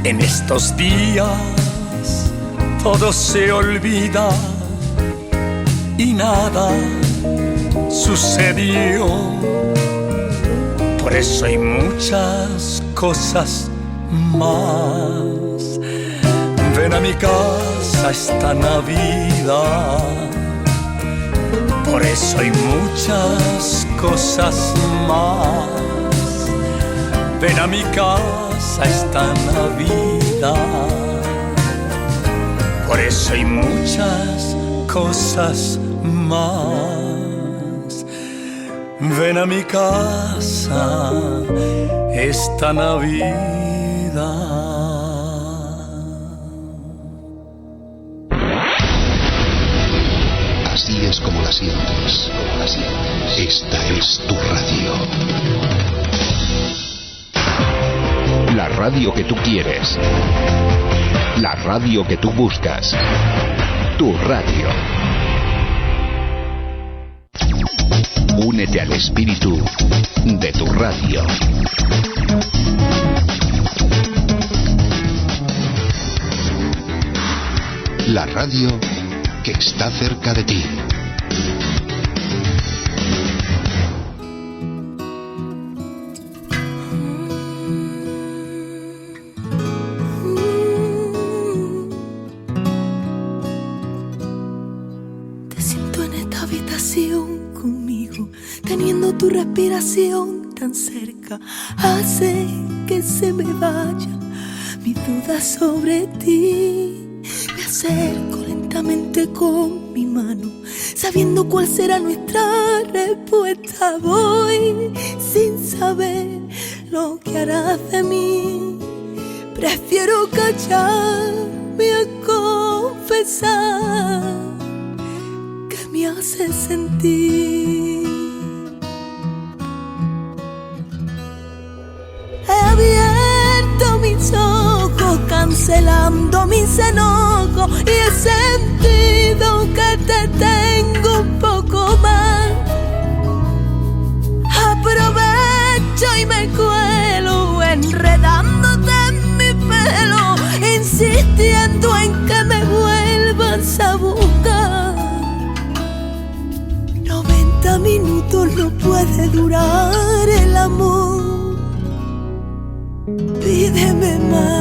En estos días todo se olvida y nada sucedió. Por eso hay muchas cosas más. Ven a mi casa esta Navidad. Por eso hay muchas cosas más. Ven a mi casa esta Navidad. Por eso hay muchas cosas más. Ven a mi casa esta Navidad. Así es como la sientes. Esta es tu radio. La radio que tú quieres. La radio que tú buscas. Tu radio. Únete al espíritu de tu radio. La radio que está cerca de ti. Te siento en esta habitación conmigo, teniendo tu respiración tan cerca, hace que se me vaya mi duda sobre ti. Me acerco lentamente con mi mano, sabiendo cuál será nuestra respuesta. Voy sin saber lo que harás de mí. Prefiero callarme a confesar que me hace sentir. He abierto mis ojos, cancelando mis enojos, y he sentido que te tengo un poco más. Aprovecho y me cuelo, enredándote en mi pelo, insistiendo en que me vuelvas a buscar. 90 minutos no puede durar el amor. Pídeme más.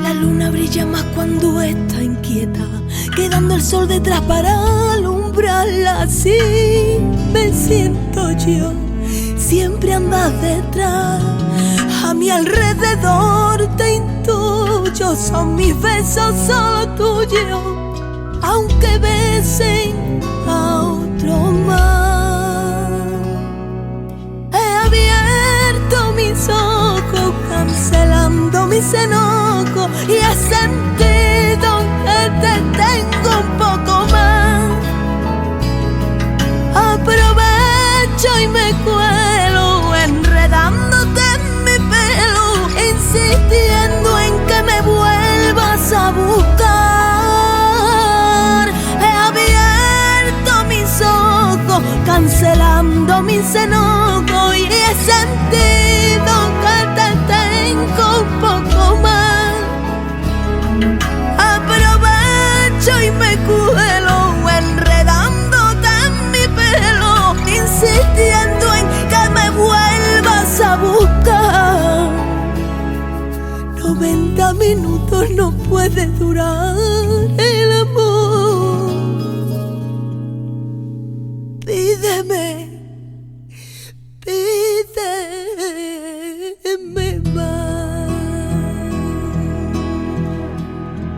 La luna brilla más cuando está inquieta, quedando el sol detrás para alumbrarla. Así me siento yo, siempre andas detrás. A mi alrededor te intuyo, son mis besos solo tuyos, aunque besen a otro más. He abierto mis ojos, cancelando mis enojos, y he sentido que te tengo un poco más. Aprovecho y me cuelo, enredándote en mi pelo, insistiendo en que me vuelvas a buscar. He abierto mis ojos, cancelando mis enojos, y he sentido que te tengo un poco más. Aprovecho y me cuelo, enredándote en mi pelo, insistiendo en que me vuelvas a buscar. 90 minutos no puede durar el amor. Pídeme, pídeme más.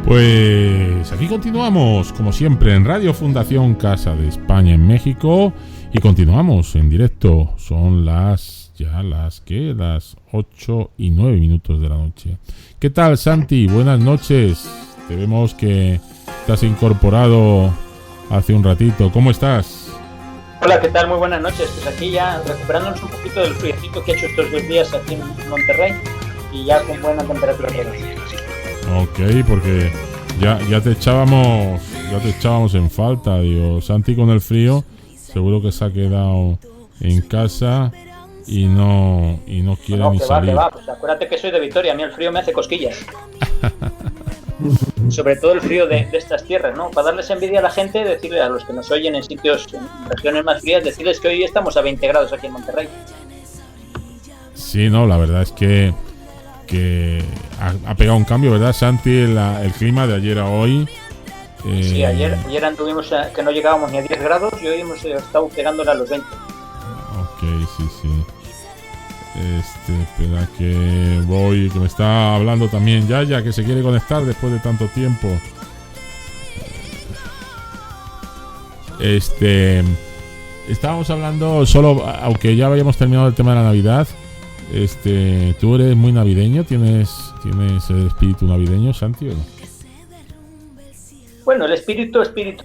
Pues aquí continuamos, como siempre, en Radio Fundación Casa de España en México, y continuamos en directo. Son las 8:09 de la noche. ¿Qué tal, Santi? Buenas noches. Te vemos que te has incorporado hace un ratito. ¿Cómo estás? Hola, ¿qué tal? Muy buenas noches. Pues aquí ya recuperándonos un poquito del friecito que ha hecho estos 2 días aquí en Monterrey, y ya con buena temperatura. Ok, porque Ya te echábamos en falta, digo, Santi con el frío seguro que se ha quedado en casa y no quiere ni salir. Pues acuérdate que soy de Vitoria, a mí el frío me hace cosquillas. Sobre todo el frío de estas tierras, ¿no? Para darles envidia a la gente, decirle a los que nos oyen en sitios, en regiones más frías, decirles que hoy estamos a 20 grados aquí en Monterrey. Sí, no, la verdad es que ha pegado un cambio, ¿verdad, Santi? El clima de ayer a hoy. Sí, ayer anduvimos que no llegábamos ni a 10 grados y hoy hemos estado pegándole a los 20. Ok, sí. Espera que me está hablando también Yaya, que se quiere conectar después de tanto tiempo. Estábamos hablando solo, aunque ya habíamos terminado el tema de la Navidad. ¿Tú eres muy navideño? ¿Tienes el espíritu navideño, Santi, o no? Bueno, el espíritu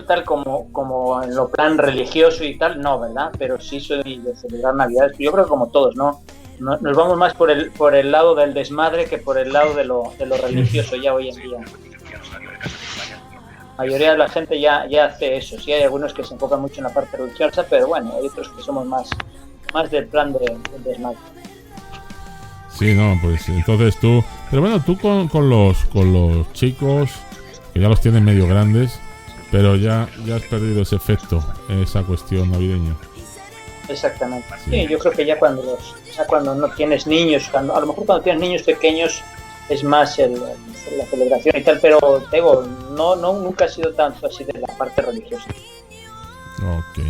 tal como en lo plan religioso y tal, no, ¿verdad? Pero sí soy de celebrar Navidades. Yo creo que como todos, ¿no? Nos vamos más por el lado del desmadre que por el lado de lo religioso ya hoy en día. La mayoría de la gente ya hace eso. Sí, hay algunos que se enfocan mucho en la parte religiosa, pero bueno, hay otros que somos más del plan del desmadre. Sí, no, pues entonces tú... Pero bueno, tú con los chicos, que ya los tienes medio grandes, pero ya has perdido ese efecto, esa cuestión navideña. Exactamente. Sí, yo creo que ya cuando no tienes niños, a lo mejor cuando tienes niños pequeños es más la celebración y tal, pero te digo, nunca ha sido tanto así de la parte religiosa. Ok.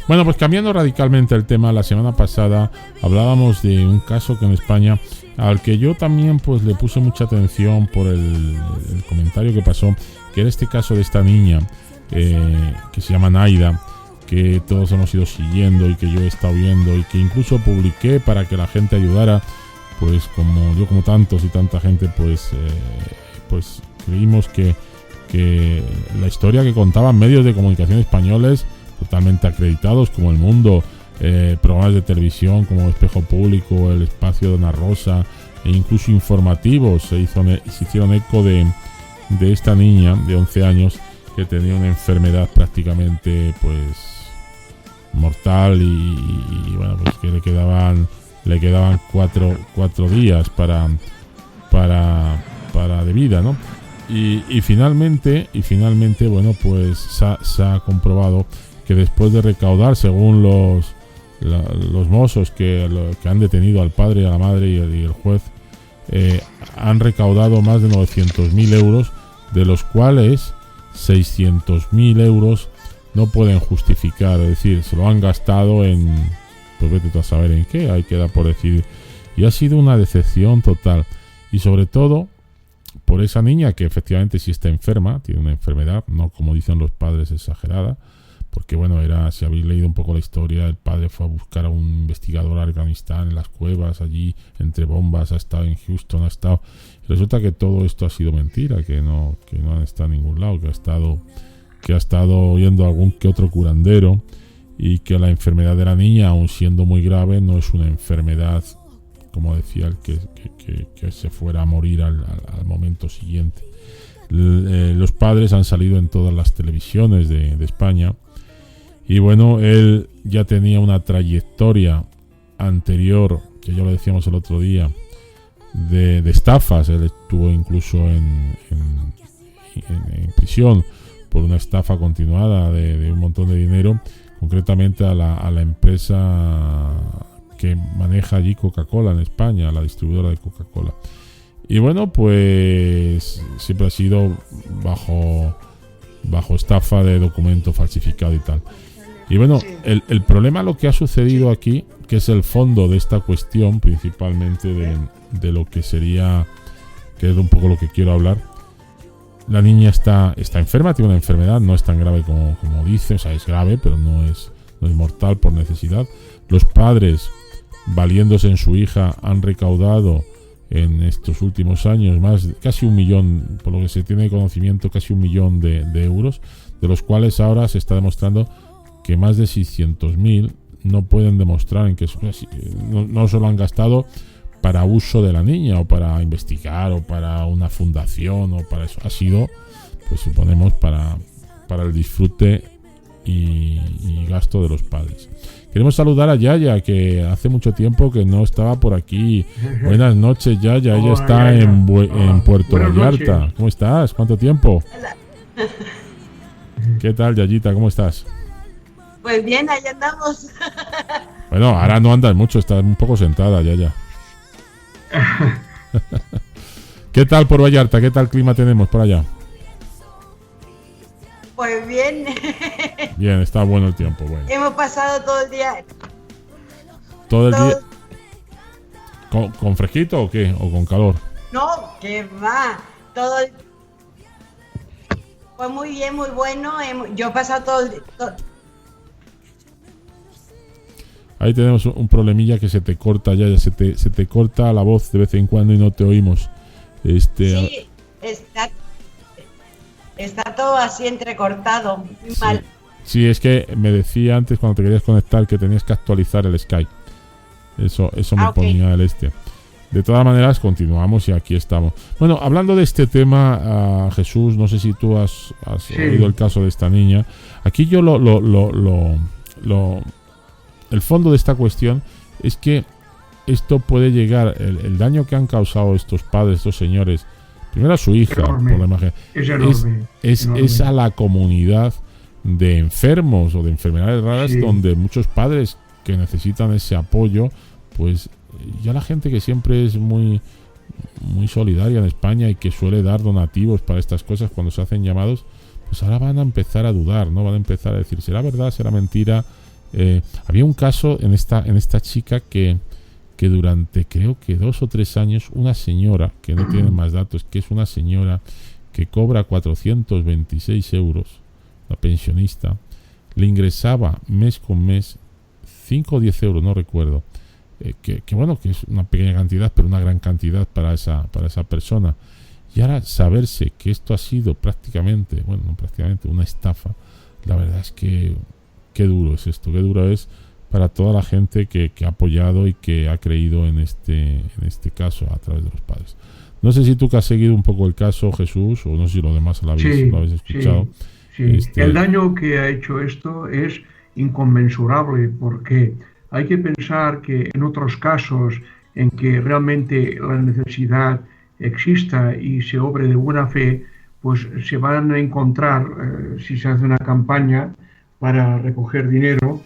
Bueno, pues cambiando radicalmente el tema, la semana pasada hablábamos de un caso que en España, al que yo también pues le puse mucha atención por el comentario que pasó, que era este caso de esta niña que se llama Naida, que todos hemos ido siguiendo y que yo he estado viendo y que incluso publiqué para que la gente ayudara, pues como tantos y tanta gente, pues creímos que la historia que contaban medios de comunicación españoles totalmente acreditados como El Mundo, programas de televisión como Espejo Público, El Espacio de Ana Rosa e incluso informativos se hicieron eco de esta niña de 11 años que tenía una enfermedad prácticamente pues mortal y bueno, pues que le quedaban 4 días para de vida, ¿no? Y finalmente bueno, pues se ha comprobado que después de recaudar, según los mozos que han detenido al padre y a la madre y el juez, han recaudado más de 900.000 euros, de los cuales 600.000 euros no pueden justificar, es decir, se lo han gastado en, pues vete tú a saber en qué, hay que dar por decir, y ha sido una decepción total, y sobre todo por esa niña que efectivamente sí está enferma, tiene una enfermedad, no como dicen los padres exagerada, porque bueno, si habéis leído un poco la historia, el padre fue a buscar a un investigador a Afganistán en las cuevas, allí entre bombas, ha estado en Houston, y resulta que todo esto ha sido mentira, que no han estado en ningún lado, que ha estado oyendo algún que otro curandero, y que la enfermedad de la niña, aun siendo muy grave, no es una enfermedad, como decía el que se fuera a morir al momento siguiente. Los padres han salido en todas las televisiones de España. Y bueno, él ya tenía una trayectoria anterior, que ya lo decíamos el otro día, de estafas. Él estuvo incluso en prisión por una estafa continuada de un montón de dinero, concretamente a la empresa que maneja allí Coca-Cola en España, la distribuidora de Coca-Cola. Y bueno, pues siempre ha sido bajo estafa de documento falsificado y tal. Y bueno, el problema, lo que ha sucedido aquí, que es el fondo de esta cuestión, principalmente de lo que sería, que es un poco lo que quiero hablar. La niña está enferma, tiene una enfermedad, no es tan grave como dice, o sea, es grave, pero no es mortal por necesidad. Los padres, valiéndose en su hija, han recaudado en estos últimos años casi 1 millón, por lo que se tiene conocimiento, casi 1 millón de euros, de los cuales ahora se está demostrando que más de 600.000 no pueden demostrar en que no se lo han gastado para uso de la niña o para investigar o para una fundación o para eso. Ha sido, pues suponemos, para el disfrute y gasto de los padres. Queremos saludar a Yaya, que hace mucho tiempo que no estaba por aquí. Buenas noches, Yaya. Ella está Yaya. en Puerto Vallarta. Noches. ¿Cómo estás? ¿Cuánto tiempo? ¿Qué tal, Yayita? ¿Cómo estás? Pues bien, ahí andamos. Bueno, ahora no andas mucho, estás un poco sentada, Yaya. ¿Qué tal por Vallarta? ¿Qué tal clima tenemos por allá? Pues bien. Bien, está bueno el tiempo. Bueno. Hemos pasado todo el día. ¿Todo el día con fresquito o qué? ¿O con calor? No, que va. Todo el... Pues muy bien, muy bueno. Yo he pasado todo el día. Ahí tenemos un problemilla que se te corta, ya se te corta la voz de vez en cuando y no te oímos. Sí, está todo así entrecortado. Muy mal. Sí, es que me decía antes cuando te querías conectar que tenías que actualizar el Skype. Eso me ponía el De todas maneras, continuamos y aquí estamos. Bueno, hablando de este tema, Jesús, no sé si tú has oído el caso de esta niña. Aquí yo el fondo de esta cuestión es que esto puede llegar, el daño que han causado estos padres, estos señores, primero a su hija, enorme, por la imagen, es a la comunidad de enfermos o de enfermedades raras, donde muchos padres que necesitan ese apoyo, pues ya la gente que siempre es muy solidaria en España y que suele dar donativos para estas cosas cuando se hacen llamados, pues ahora van a empezar a dudar, ¿no? Van a empezar a decir, ¿será verdad? ¿Será mentira? Había un caso en esta chica que durante creo que 2 o 3 años, una señora, que no tiene más datos, que es una señora que cobra 426 euros, la pensionista, le ingresaba mes con mes 5 o 10 euros, no recuerdo, que bueno, que es una pequeña cantidad, pero una gran cantidad para esa persona. Y ahora saberse que esto ha sido prácticamente, bueno, no prácticamente, una estafa, la verdad es que qué duro es esto, qué duro es para toda la gente que ha apoyado y que ha creído en este caso a través de los padres. No sé si tú que has seguido un poco el caso, Jesús, o no sé si lo demás lo habéis escuchado. Sí. El daño que ha hecho esto es inconmensurable, porque hay que pensar que en otros casos en que realmente la necesidad exista y se obre de buena fe, pues se van a encontrar, si se hace una campaña para recoger dinero,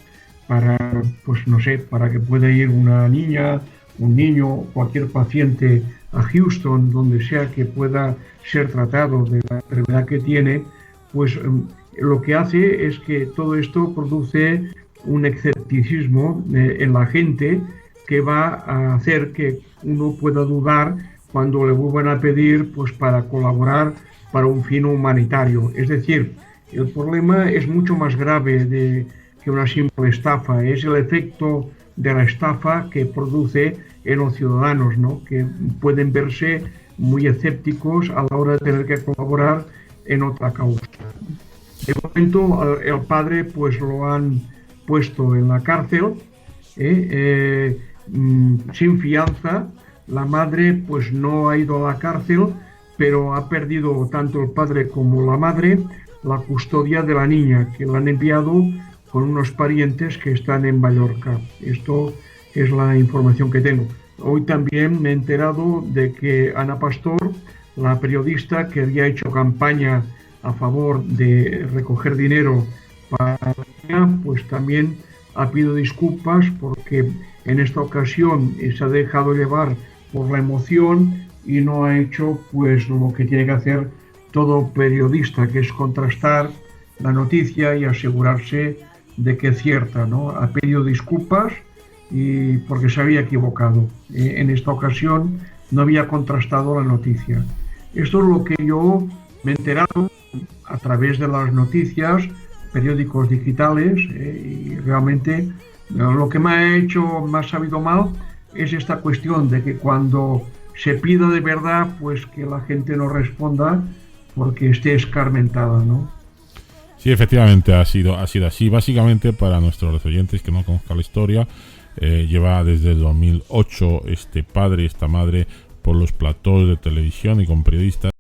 para, pues no sé, para que pueda ir una niña, un niño, cualquier paciente a Houston, donde sea que pueda ser tratado de la enfermedad que tiene, pues lo que hace es que todo esto produce un escepticismo en la gente que va a hacer que uno pueda dudar cuando le vuelvan a pedir pues para colaborar para un fin humanitario. Es decir, el problema es mucho más grave que una simple estafa, es el efecto de la estafa que produce en los ciudadanos, ¿no? Que pueden verse muy escépticos a la hora de tener que colaborar en otra causa. De momento el padre pues lo han puesto en la cárcel sin fianza. La madre pues no ha ido a la cárcel, pero ha perdido tanto el padre como la madre la custodia de la niña, que la han enviado con unos parientes que están en Mallorca. Esto es la información que tengo. Hoy también me he enterado de que Ana Pastor, la periodista que había hecho campaña a favor de recoger dinero para la niña, pues también ha pedido disculpas porque en esta ocasión se ha dejado llevar por la emoción y no ha hecho pues lo que tiene que hacer todo periodista, que es contrastar la noticia y asegurarse de que es cierta, ¿no? Ha pedido disculpas y porque se había equivocado. En esta ocasión no había contrastado la noticia. Esto es lo que yo me he enterado a través de las noticias, periódicos digitales, y realmente lo que me ha sabido mal es esta cuestión de que cuando se pida de verdad, pues que la gente no responda porque esté escarmentada, ¿no? Sí, efectivamente ha sido así. Básicamente, para nuestros oyentes que no conozcan la historia, Lleva desde el 2008 este padre, esta madre, por los platós de televisión y con periodistas.